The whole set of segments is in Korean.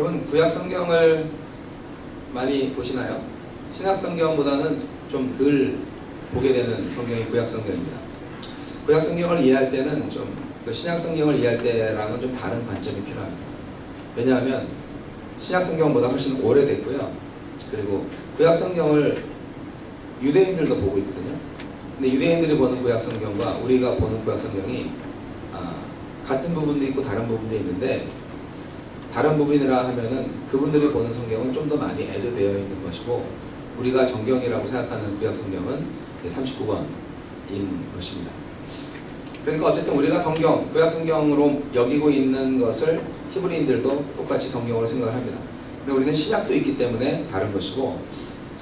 여러분 구약 성경을 많이 보시나요? 신약 성경보다는 좀 덜 보게 되는 성경이 구약 성경입니다. 구약 성경을 이해할 때는 좀 그 신약 성경을 이해할 때랑은 좀 다른 관점이 필요합니다. 왜냐하면 신약 성경보다 훨씬 오래됐고요. 그리고 구약 성경을 유대인들도 보고 있거든요. 근데 유대인들이 보는 구약 성경과 우리가 보는 구약 성경이 같은 부분도 있고 다른 부분도 있는데, 다른 부분이라 하면은 그분들이 보는 성경은 좀 더 많이 애드되어 있는 것이고, 우리가 정경이라고 생각하는 구약 성경은 39권인 것입니다. 그러니까 어쨌든 우리가 성경, 구약 성경으로 여기고 있는 것을 히브리인들도 똑같이 성경으로 생각을 합니다. 근데 우리는 신약도 있기 때문에 다른 것이고,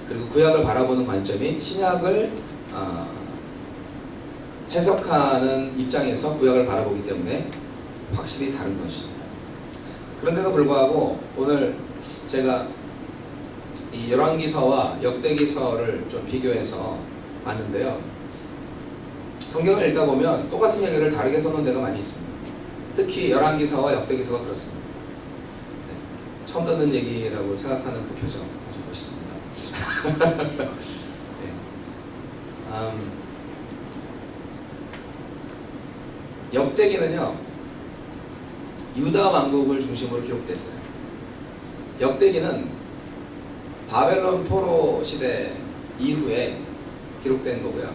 그리고 구약을 바라보는 관점이 신약을 해석하는 입장에서 구약을 바라보기 때문에 확실히 다른 것입니다. 그런데도 불구하고 오늘 제가 이 열왕기서와 역대기서를 좀 비교해서 봤는데요. 성경을 읽다 보면 똑같은 얘기를 다르게 써놓은 데가 많이 있습니다. 특히 열왕기서와 역대기서가 그렇습니다. 네, 처음 듣는 얘기라고 생각하는 그 표정 아주 멋있습니다. 네. 역대기는요, 유다 왕국을 중심으로 기록됐어요. 역대기는 바벨론 포로 시대 이후에 기록된 거고요.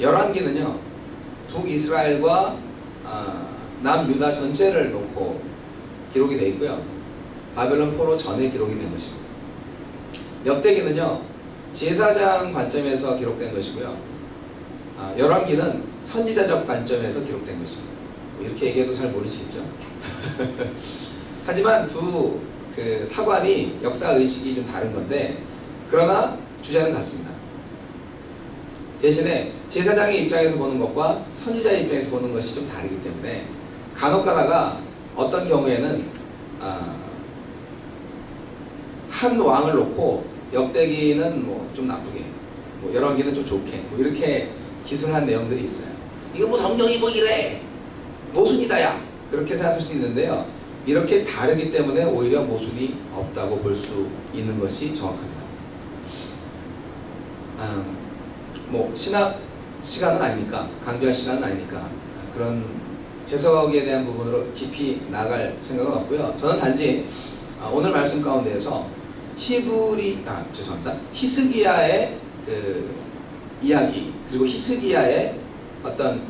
열왕기는요, 북이스라엘과 남유다 전체를 놓고 기록이 되어 있고요. 바벨론 포로 전에 기록이 된 것입니다. 역대기는요, 제사장 관점에서 기록된 것이고요. 열왕기는 선지자적 관점에서 기록된 것입니다. 이렇게 얘기해도 잘 모르시겠죠? 하지만 두 그 사관이 역사 의식이 좀 다른 건데, 그러나 주제는 같습니다. 대신에 제사장의 입장에서 보는 것과 선지자의 입장에서 보는 것이 좀 다르기 때문에 간혹 가다가 어떤 경우에는 한 왕을 놓고 역대기는 뭐 좀 나쁘게, 뭐 열왕기는 좀 좋게, 뭐 이렇게 기술한 내용들이 있어요. 이거 뭐 성경이 뭐 이래, 모순이다 야, 그렇게 생각할 수 있는데요. 이렇게 다르기 때문에 오히려 모순이 없다고 볼 수 있는 것이 정확합니다. 뭐 신학 시간은 아니니까, 강조할 시간은 아니니까 그런 해석에 대한 부분으로 깊이 나갈 생각은 없고요. 저는 단지 오늘 말씀 가운데에서 히스기야의 그 이야기, 그리고 히스기야의 어떤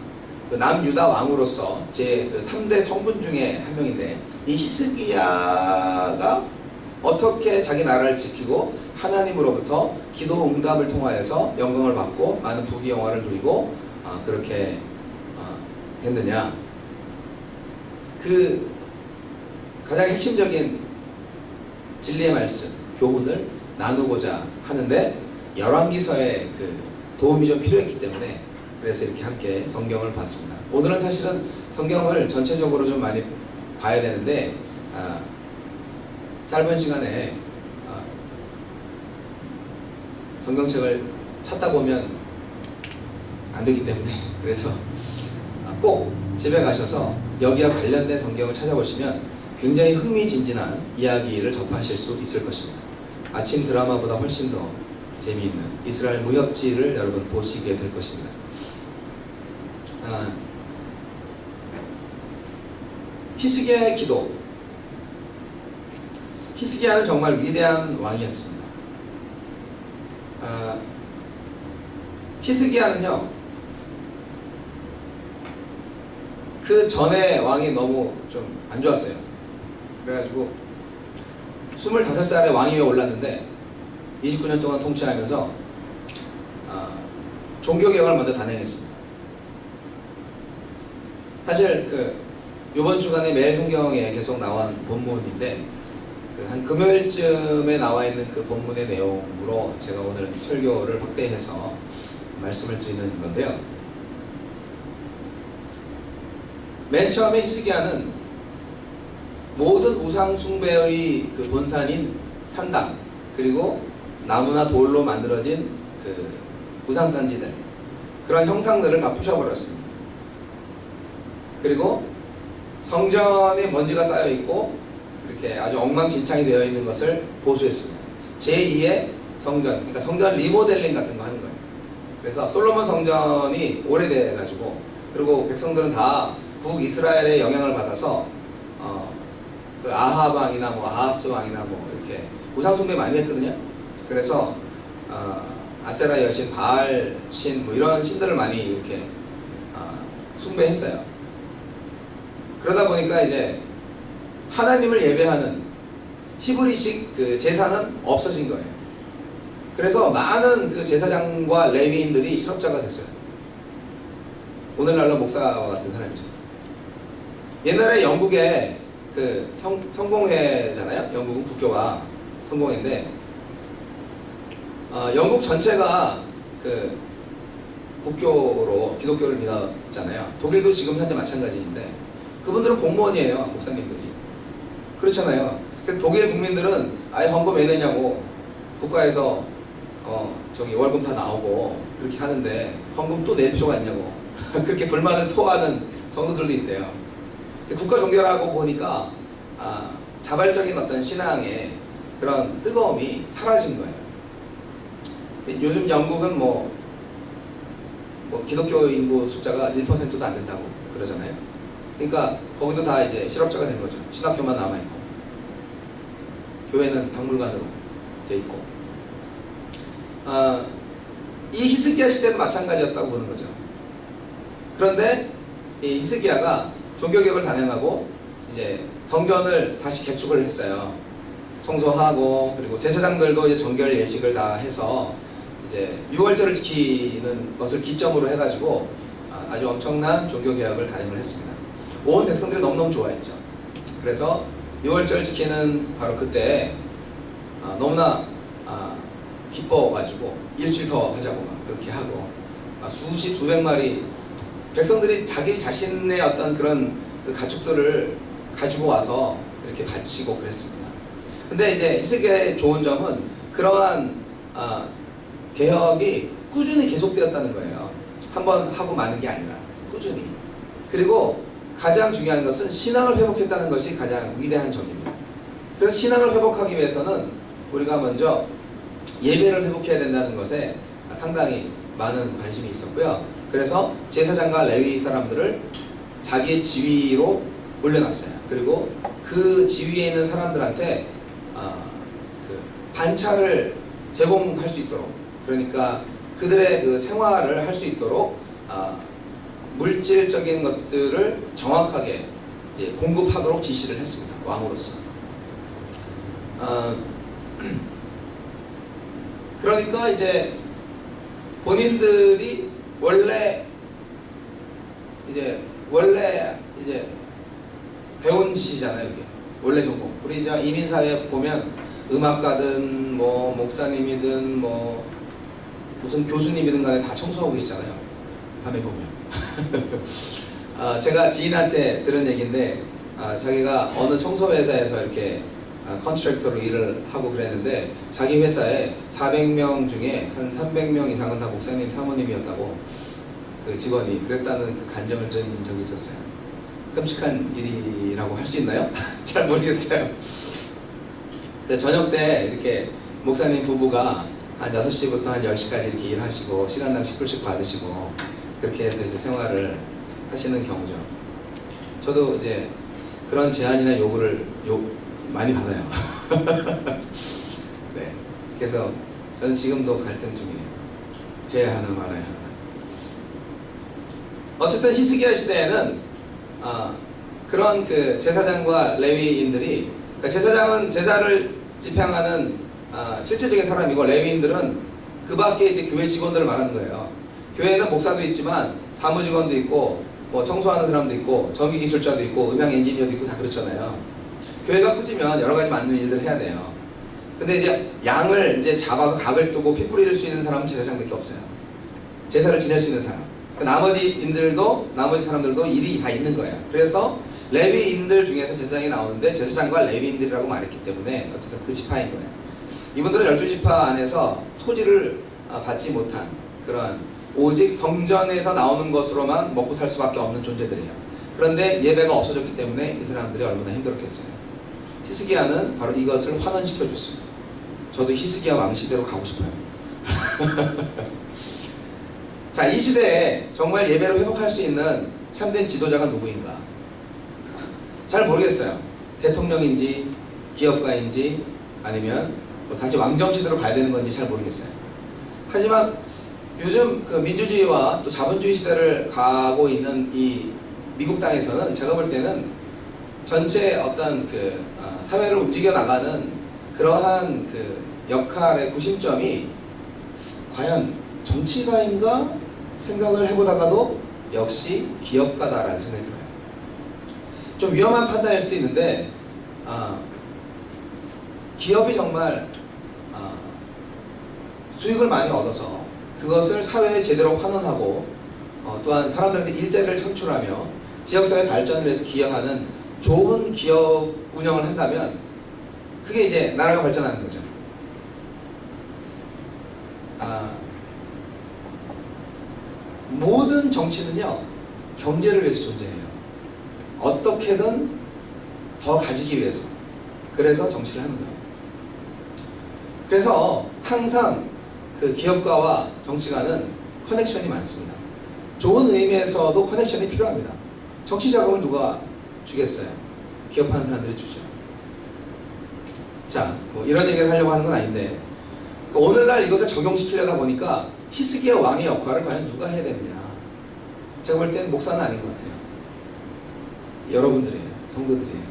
그 남유다 왕으로서 제 그 3대 성분 중에 한 명인데, 이 히스기야가 어떻게 자기 나라를 지키고 하나님으로부터 기도 응답을 통하여서 영광을 받고 많은 부귀영화를 누리고 그렇게 했느냐, 그 가장 핵심적인 진리의 말씀, 교훈을 나누고자 하는데 열왕기서의 그 도움이 좀 필요했기 때문에 그래서 이렇게 함께 성경을 봤습니다. 오늘은 사실은 성경을 전체적으로 좀 많이 봐야 되는데 짧은 시간에 성경책을 찾다 보면 안 되기 때문에, 그래서 꼭 집에 가셔서 여기와 관련된 성경을 찾아보시면 굉장히 흥미진진한 이야기를 접하실 수 있을 것입니다. 아침 드라마보다 훨씬 더 재미있는 이스라엘 무협지를 여러분 보시게 될 것입니다. 히스기야의 기도. 히스기야는 정말 위대한 왕이었습니다. 히스기야는요, 그 전에 왕이 너무 좀 안 좋았어요. 그래가지고 25살에 왕위에 올랐는데 29년 동안 통치하면서 종교개혁을 먼저 단행했습니다. 사실 이번 주간에 매일 성경에 계속 나온 본문인데, 한 금요일쯤에 나와 있는 그 본문의 내용으로 제가 오늘 설교를 확대해서 말씀을 드리는 건데요. 맨 처음에 히스기야는 모든 우상 숭배의 그 본산인 산당, 그리고 나무나 돌로 만들어진 그 우상단지들, 그런 형상들을 다 부셔버렸습니다. 그리고 성전에 먼지가 쌓여 있고 이렇게 아주 엉망진창이 되어 있는 것을 보수했습니다. 제2의 성전, 그러니까 성전 리모델링 같은 거 하는 거예요. 그래서 솔로몬 성전이 오래돼 가지고, 그리고 백성들은 다 북이스라엘의 영향을 받아서 그 아합 왕이나 뭐 아하스 왕이나 뭐 이렇게 우상 숭배 많이 했거든요. 그래서 아세라 여신, 바알 신, 뭐 이런 신들을 많이 이렇게 숭배했어요. 그러다 보니까 이제 하나님을 예배하는 히브리식 그 제사는 없어진 거예요. 그래서 많은 그 제사장과 레위인들이 실업자가 됐어요. 오늘날로 목사와 같은 사람이죠. 옛날에 영국에 그 성공회잖아요. 영국은 국교가 성공회인데, 영국 전체가 그 국교로 기독교를 믿었잖아요. 독일도 지금 현재 마찬가지인데, 그분들은 공무원이에요, 목사님들이. 그렇잖아요. 독일 국민들은 아예 헌금 왜 내냐고, 국가에서 저기 월급 다 나오고 그렇게 하는데 헌금 또 낼 필요가 있냐고 그렇게 불만을 토하는 성도들도 있대요. 국가 종교라고 보니까 자발적인 어떤 신앙의 그런 뜨거움이 사라진 거예요. 요즘 영국은 뭐 기독교 인구 숫자가 1%도 안 된다고 그러잖아요. 그러니까 거기도 다 이제 실업자가 된 거죠. 신학교만 남아있고, 교회는 박물관으로 돼 있고. 이 히스기야 시대도 마찬가지였다고 보는 거죠. 그런데 이 히스기야가 종교개혁을 단행하고 이제 성전을 다시 개축을 했어요. 청소하고, 그리고 제사장들도 이제 정결 예식을 다 해서 이제 유월절을 지키는 것을 기점으로 해가지고 아주 엄청난 종교개혁을 단행을 했습니다. 온 백성들이 너무너무 좋아했죠. 그래서 유월절 지키는 바로 그때 너무나 기뻐가지고 일주일 더 하자고 막 그렇게 하고, 수백 마리 백성들이 자기 자신의 어떤 그런 그 가축들을 가지고 와서 이렇게 바치고 그랬습니다. 근데 이제 히스기야의 좋은 점은 그러한 개혁이 꾸준히 계속되었다는 거예요. 한번 하고 마는 게 아니라 꾸준히. 그리고 가장 중요한 것은 신앙을 회복했다는 것이 가장 위대한 점입니다. 그래서 신앙을 회복하기 위해서는 우리가 먼저 예배를 회복해야 된다는 것에 상당히 많은 관심이 있었고요. 그래서 제사장과 레위 사람들을 자기의 지위로 올려놨어요. 그리고 그 지위에 있는 사람들한테 그 반차를 제공할 수 있도록, 그러니까 그들의 그 생활을 할 수 있도록 물질적인 것들을 정확하게 이제 공급하도록 지시를 했습니다. 왕으로서. 그러니까 이제 본인들이 원래 배운 짓이잖아요. 이게 원래 전공. 우리 이제 이민사회 보면 음악가든 뭐 목사님이든 뭐 무슨 교수님이든 간에 다 청소하고 계시잖아요. 밤에 보면. 제가 지인한테 들은 얘기인데, 자기가 어느 청소회사에서 이렇게 컨트랙터로 일을 하고 그랬는데, 자기 회사에 400명 중에 한 300명 이상은 다 목사님, 사모님이었다고, 그 직원이 그랬다는 그 간증을 들은 적이 있었어요. 끔찍한 일이라고 할 수 있나요? 잘 모르겠어요. 근데 저녁 때 이렇게 목사님 부부가 한 6시부터 한 10시까지 이렇게 일하시고, 시간당 10불씩 받으시고, 그렇게 해서 이제 생활을 하시는 경우죠. 저도 이제 그런 제안이나 요구를 많이 받아요. 네. 그래서 저는 지금도 갈등 중이에요. 해야 하나 말아야 하나. 어쨌든 히스기야 시대에는 그런 그 제사장과 레위인들이, 그러니까 제사장은 제사를 집행하는 실제적인 사람이고, 레위인들은 그 밖에 이제 교회 직원들을 말하는 거예요. 교회에는 목사도 있지만 사무직원도 있고, 뭐 청소하는 사람도 있고, 전기기술자도 있고, 음향 엔지니어도 있고, 다 그렇잖아요. 교회가 커지면 여러 가지 많은 일들을 해야 돼요. 근데 이제 양을 이제 잡아서 각을 뜨고 피 뿌릴 수 있는 사람은 제사장밖에 없어요. 제사를 지낼 수 있는 사람. 나머지 사람들도 일이 다 있는 거예요. 그래서 레위인들 중에서 제사장이 나오는데, 제사장과 레위인들이라고 말했기 때문에 어쨌든 그 지파인 거예요. 이분들은 12지파 안에서 토지를 받지 못한 그런, 오직 성전에서 나오는 것으로만 먹고 살 수밖에 없는 존재들이에요. 그런데 예배가 없어졌기 때문에 이 사람들이 얼마나 힘들었겠어요. 히스기야는 바로 이것을 환원시켜 줬습니다. 저도 히스기야 왕 시대로 가고 싶어요. 자, 이 시대에 정말 예배를 회복할 수 있는 참된 지도자가 누구인가? 잘 모르겠어요. 대통령인지 기업가인지 아니면 뭐 다시 왕정 시대로 가야 되는 건지 잘 모르겠어요. 하지만 요즘 그 민주주의와 또 자본주의 시대를 가고 있는 이 미국 땅에서는 제가 볼 때는 전체 어떤 그 사회를 움직여 나가는 그러한 그 역할의 구심점이 과연 정치가인가 생각을 해보다가도 역시 기업가다라는 생각이 들어요. 좀 위험한 판단일 수도 있는데 기업이 정말 수익을 많이 얻어서 그것을 사회에 제대로 환원하고 또한 사람들한테 일자리를 창출하며 지역사회 발전을 위해서 기여하는 좋은 기업 운영을 한다면 그게 이제 나라가 발전하는 거죠. 모든 정치는요 경제를 위해서 존재해요. 어떻게든 더 가지기 위해서. 그래서 정치를 하는 거예요. 그래서 항상 그 기업가와 정치가는 커넥션이 많습니다. 좋은 의미에서도 커넥션이 필요합니다. 정치 자금을 누가 주겠어요? 기업하는 사람들이 주죠. 자, 뭐 이런 얘기를 하려고 하는 건 아닌데 오늘날 이것을 적용시키려다 보니까 히스기야 왕의 역할을 과연 누가 해야 되느냐? 제가 볼 때는 목사는 아닌 것 같아요. 여러분들이에요. 성도들이에요.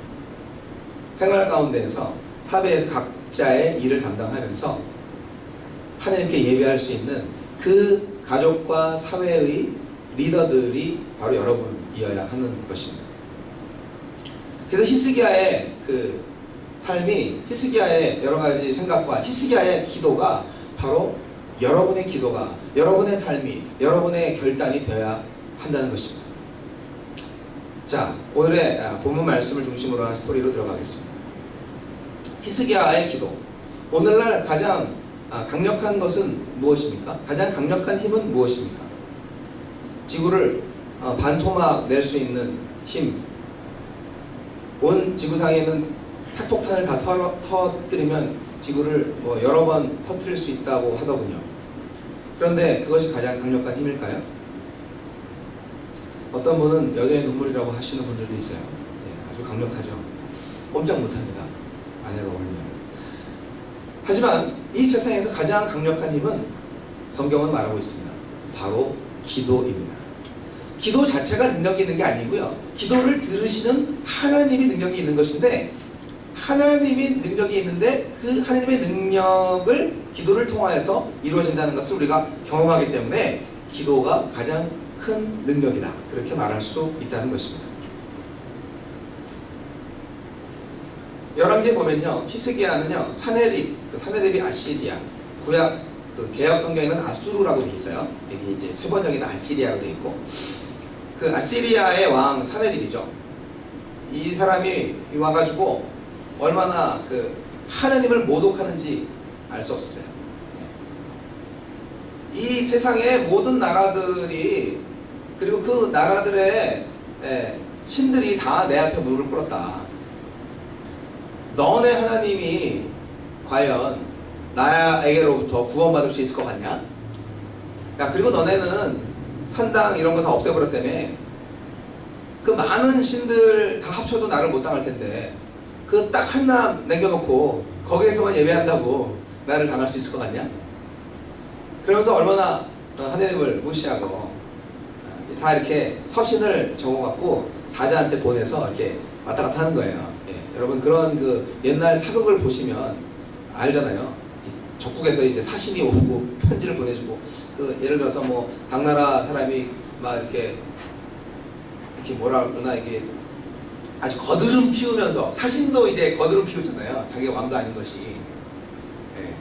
생활 가운데에서 사회에서 각자의 일을 담당하면서 하나님께 예배할 수 있는 그 가족과 사회의 리더들이 바로 여러분이어야 하는 것입니다. 그래서 히스기야의 그 삶이 히스기야의 여러 가지 생각과 히스기야의 기도가 바로 여러분의 기도가 여러분의 삶이 여러분의 결단이 되어야 한다는 것입니다. 자, 오늘의 본문 말씀을 중심으로 한 스토리로 들어가겠습니다. 히스기야의 기도. 오늘날 가장 강력한 것은 무엇입니까? 가장 강력한 힘은 무엇입니까? 지구를 반토막 낼 수 있는 힘. 온 지구상에는 핵폭탄을 다 터뜨리면 지구를 뭐 여러 번 터뜨릴 수 있다고 하더군요. 그런데 그것이 가장 강력한 힘일까요? 어떤 분은 여자의 눈물이라고 하시는 분들도 있어요. 네, 아주 강력하죠. 꼼짝 못합니다. 아내가 울면. 하지만 이 세상에서 가장 강력한 힘은 성경은 말하고 있습니다. 바로 기도입니다. 기도 자체가 능력이 있는 게 아니고요. 기도를 들으시는 하나님이 능력이 있는 것인데 하나님이 능력이 있는데 그 하나님의 능력을 기도를 통하여서 이루어진다는 것을 우리가 경험하기 때문에 기도가 가장 큰 능력이다. 그렇게 말할 수 있다는 것입니다. 열왕기에 보면요, 히스기야는요 사네립, 그 사네립이 아시리아, 구약 그 개역 성경에는 아수르라고 되어 있어요. 여기 이제 세 번역에는 아시리아로 되어 있고, 그 아시리아의 왕 사네립이죠. 이 사람이 와가지고 얼마나 그 하나님을 모독하는지 알 수 없었어요. 이 세상의 모든 나라들이 그리고 그 나라들의 신들이 다 내 앞에 무릎을 꿇었다. 너네 하나님이 과연 나에게로부터 구원받을 수 있을 것 같냐? 야, 그리고 너네는 산당 이런 거 다 없애버렸다며. 그 많은 신들 다 합쳐도 나를 못 당할 텐데 그 딱 하나 남겨놓고 거기에서만 예배한다고 나를 당할 수 있을 것 같냐? 그러면서 얼마나 하나님을 무시하고 다 이렇게 서신을 적어갖고 사자한테 보내서 이렇게 왔다 갔다 하는 거예요. 예, 여러분 그런 그 옛날 사극을 보시면 알잖아요. 적국에서 이제 사신이 오고 편지를 보내주고, 그 예를 들어서 뭐 당나라 사람이 막 이렇게 뭐라 그러나 이게 아주 거드름 피우면서, 사신도 이제 거드름 피우잖아요. 자기가 왕도 아닌 것이. 예.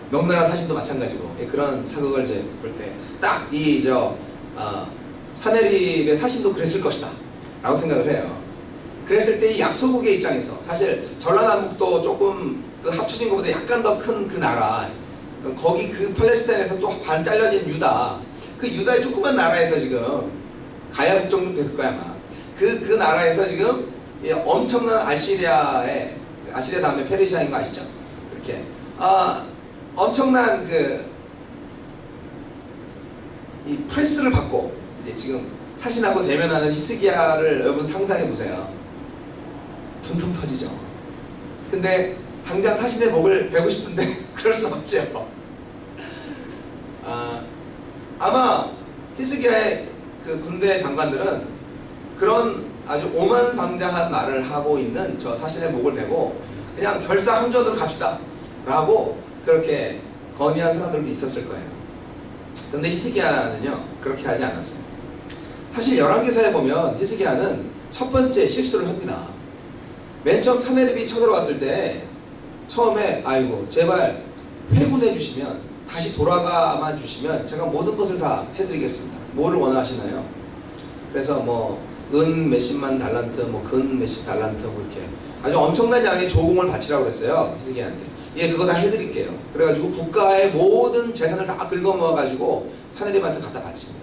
명나라 사신도 마찬가지고. 예, 그런 사극을 이제 볼 때 딱 이 사네립의 사신도 그랬을 것이다 라고 생각을 해요. 그랬을 때 이 약소국의 입장에서 사실 전라남북도 조금 그 합쳐진 것보다 약간 더 큰 그 나라, 거기 그 팔레스타인에서 또 반 잘려진 유다, 그 유다의 조그만 나라에서 지금 가야국 정도 됐을 거야 아마. 그 나라에서 지금 엄청난 아시리아의 아시리아 다음에 페르시아인 거 아시죠? 그렇게 엄청난 이 프레스를 받고 이제 지금 사신하고 대면하는 히스기야를 여러분 상상해 보세요. 분통 터지죠. 근데 당장 사신의 목을 베고 싶은데 그럴 수 없죠. 아마 히스기야의 그 군대 장관들은 그런 아주 오만방자한 말을 하고 있는 저 사신의 목을 베고 그냥 결사항전으로 갑시다 라고 그렇게 건의한 사람들도 있었을 거예요. 그런데 히스기야는요 그렇게 하지 않았어요. 사실 열왕기사에 보면 히스기야는 첫 번째 실수를 합니다. 맨 처음 사내립이 쳐들어왔을 때 처음에 아이고 제발 회군해 주시면 다시 돌아가만 주시면 제가 모든 것을 다 해드리겠습니다. 뭐를 원하시나요? 그래서 뭐 은 몇십만 달란트, 뭐 근 몇십 달란트 뭐 이렇게 아주 엄청난 양의 조공을 바치라고 그랬어요. 히스기야한테. 예, 그거 다 해드릴게요. 그래가지고 국가의 모든 재산을 다 긁어모아가지고 사내립한테 갖다 바칩니다.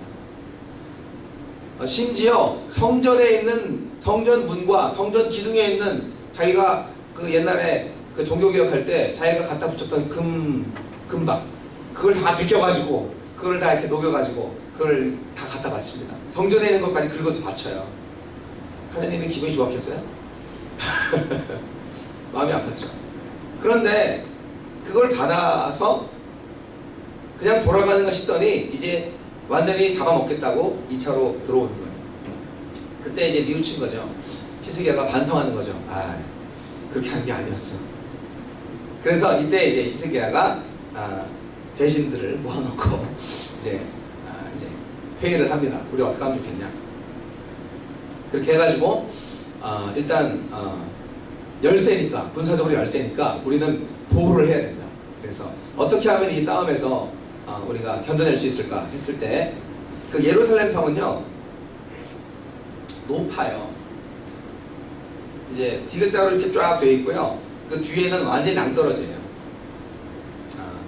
심지어 성전에 있는 성전 문과 성전 기둥에 있는 자기가 그 옛날에 그 종교개혁할 때 자기가 갖다 붙였던 금박 그걸 다 벗겨가지고 그걸 다 이렇게 녹여가지고 그걸 다 갖다 바칩니다. 성전에 있는 것까지 긁어서 바쳐요. 하느님이 기분이 좋았겠어요? 마음이 아팠죠. 그런데 그걸 받아서 그냥 돌아가는가 싶더니 이제 완전히 잡아먹겠다고 2차로 들어오는 거예요. 그때 이제 뉘우친 거죠. 히스기야가 반성하는 거죠. 그렇게 한 게 아니었어. 그래서 이때 이제 히스기야가 배신들을 모아놓고 이제 회의를 합니다. 우리 어떻게 하면 좋겠냐. 그렇게 해가지고 일단 열세니까 군사적으로 열세니까 우리는 보호를 해야 된다. 그래서 어떻게 하면 이 싸움에서 우리가 견뎌낼 수 있을까 했을 때 그 예루살렘 성은요 높아요. 이제 디귿자로 이렇게 쫙 되어 있고요. 그 뒤에는 완전히 낭떠러져요.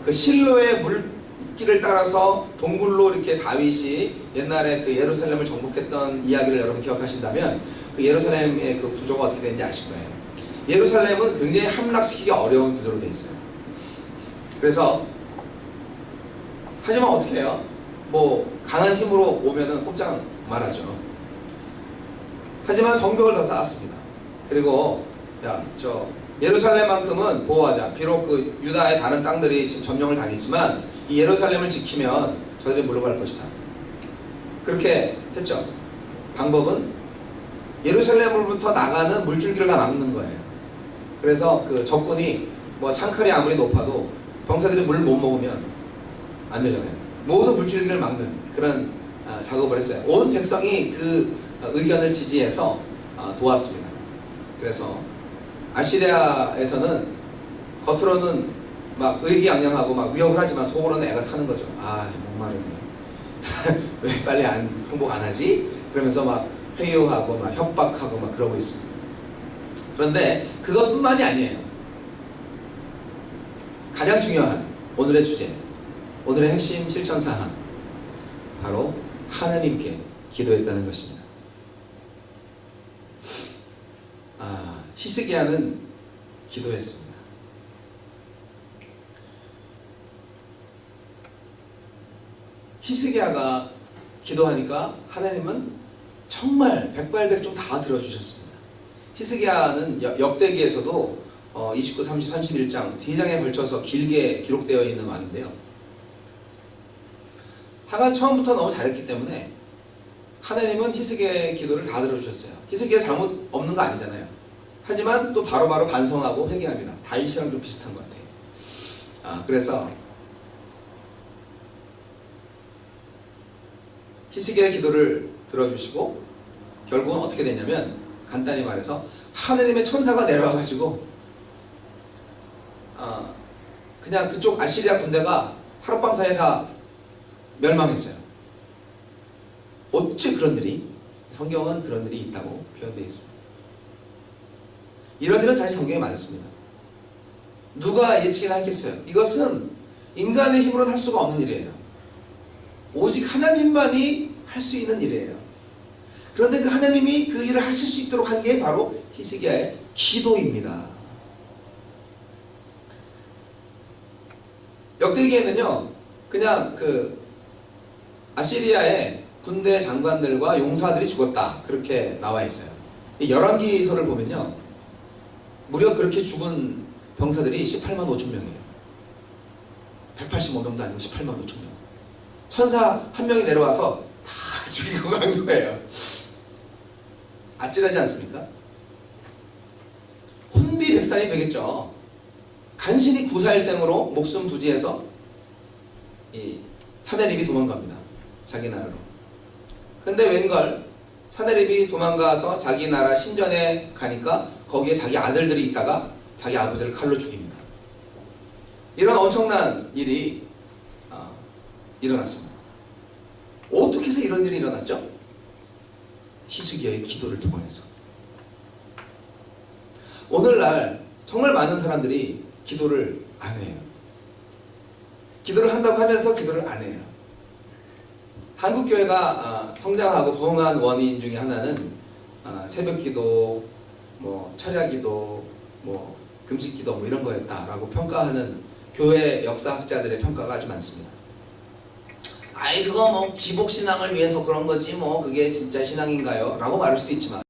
그 실로의 물길을 따라서 동굴로 이렇게 다윗이 옛날에 그 예루살렘을 정복했던 이야기를 여러분 기억하신다면 그 예루살렘의 그 구조가 어떻게 되는지 아실 거예요. 예루살렘은 굉장히 함락시키기 어려운 구조로 되어 있어요. 그래서 하지만 어떻게 해요? 뭐 강한 힘으로 오면은 꼼짝 말하죠. 하지만 성벽을 더 쌓았습니다. 그리고 예루살렘만큼은 보호하자. 비록 그 유다의 다른 땅들이 지금 점령을 당했지만 이 예루살렘을 지키면 저들이 물러갈 것이다. 그렇게 했죠. 방법은 예루살렘으로부터 나가는 물줄기를 다 막는 거예요. 그래서 그 적군이 뭐 창칼이 아무리 높아도 병사들이 물을 못 먹으면 안 되잖아요. 모든 물줄기를 막는 그런 작업을 했어요. 온 백성이 그 의견을 지지해서 도왔습니다. 그래서 아시리아에서는 겉으로는 막 의기양양하고 막 위협을 하지만 속으로는 애가 타는 거죠. 목마르네. 왜 빨리 항복 안 하지? 그러면서 막 회유하고 막 협박하고 막 그러고 있습니다. 그런데 그것뿐만이 아니에요. 가장 중요한 오늘의 주제, 오늘의 핵심 실천사항, 바로 하나님께 기도했다는 것입니다. 히스기야는 기도했습니다. 히스기야가 기도하니까 하나님은 정말 백발백중 다 들어주셨습니다. 히스기야는 역대기에서도 29, 30, 31장 3장에 걸쳐서 길게 기록되어 있는 왕인데요. 하가 처음부터 너무 잘했기 때문에 하나님은 히스기야의 기도를 다 들어주셨어요. 히스기야 잘못 없는 거 아니잖아요. 하지만 또 바로바로 반성하고 회개합니다. 다윗이랑 좀 비슷한 것 같아요. 그래서 히스기야의 기도를 들어주시고 결국은 어떻게 됐냐면 간단히 말해서 하느님의 천사가 내려와가지고 그냥 그쪽 아시리아 군대가 하룻밤 사이에 다 멸망했어요. 어째 그런 일이? 성경은 그런 일이 있다고 표현되어 있습니다. 이런 일은 사실 성경에 많습니다. 누가 예측이나 했겠어요? 이것은 인간의 힘으로는 할 수가 없는 일이에요. 오직 하나님만이 할 수 있는 일이에요. 그런데 그 하나님이 그 일을 하실 수 있도록 한 게 바로 히스기야의 기도입니다. 역대기에는요, 그냥 그 아시리아의 군대 장관들과 용사들이 죽었다 그렇게 나와 있어요. 이 열왕기서를 보면요, 무려 그렇게 죽은 병사들이 18만 5천 명이에요. 185명도 아니고 18만 5천 명. 천사 한 명이 내려와서 다 죽이고 간 거예요. 아찔하지 않습니까? 혼비백산이 되겠죠. 간신히 구사일생으로 목숨 부지해서 이 사내립이 도망갑니다. 자기 나라로. 근데 웬걸 사내립이 도망가서 자기 나라 신전에 가니까 거기에 자기 아들들이 있다가 자기 아버지를 칼로 죽입니다. 이런 엄청난 일이 일어났습니다. 어떻게 해서 이런 일이 일어났죠? 히스기야의 기도를 통해서. 오늘날 정말 많은 사람들이 기도를 안 해요. 기도를 한다고 하면서 기도를 안 해요. 한국교회가 성장하고 부흥한 원인 중에 하나는 새벽기도, 뭐 철야기도, 뭐 금식기도 뭐 이런 거였다라고 평가하는 교회 역사학자들의 평가가 아주 많습니다. 아이 그거 뭐 기복신앙을 위해서 그런 거지 뭐 그게 진짜 신앙인가요? 라고 말할 수도 있지만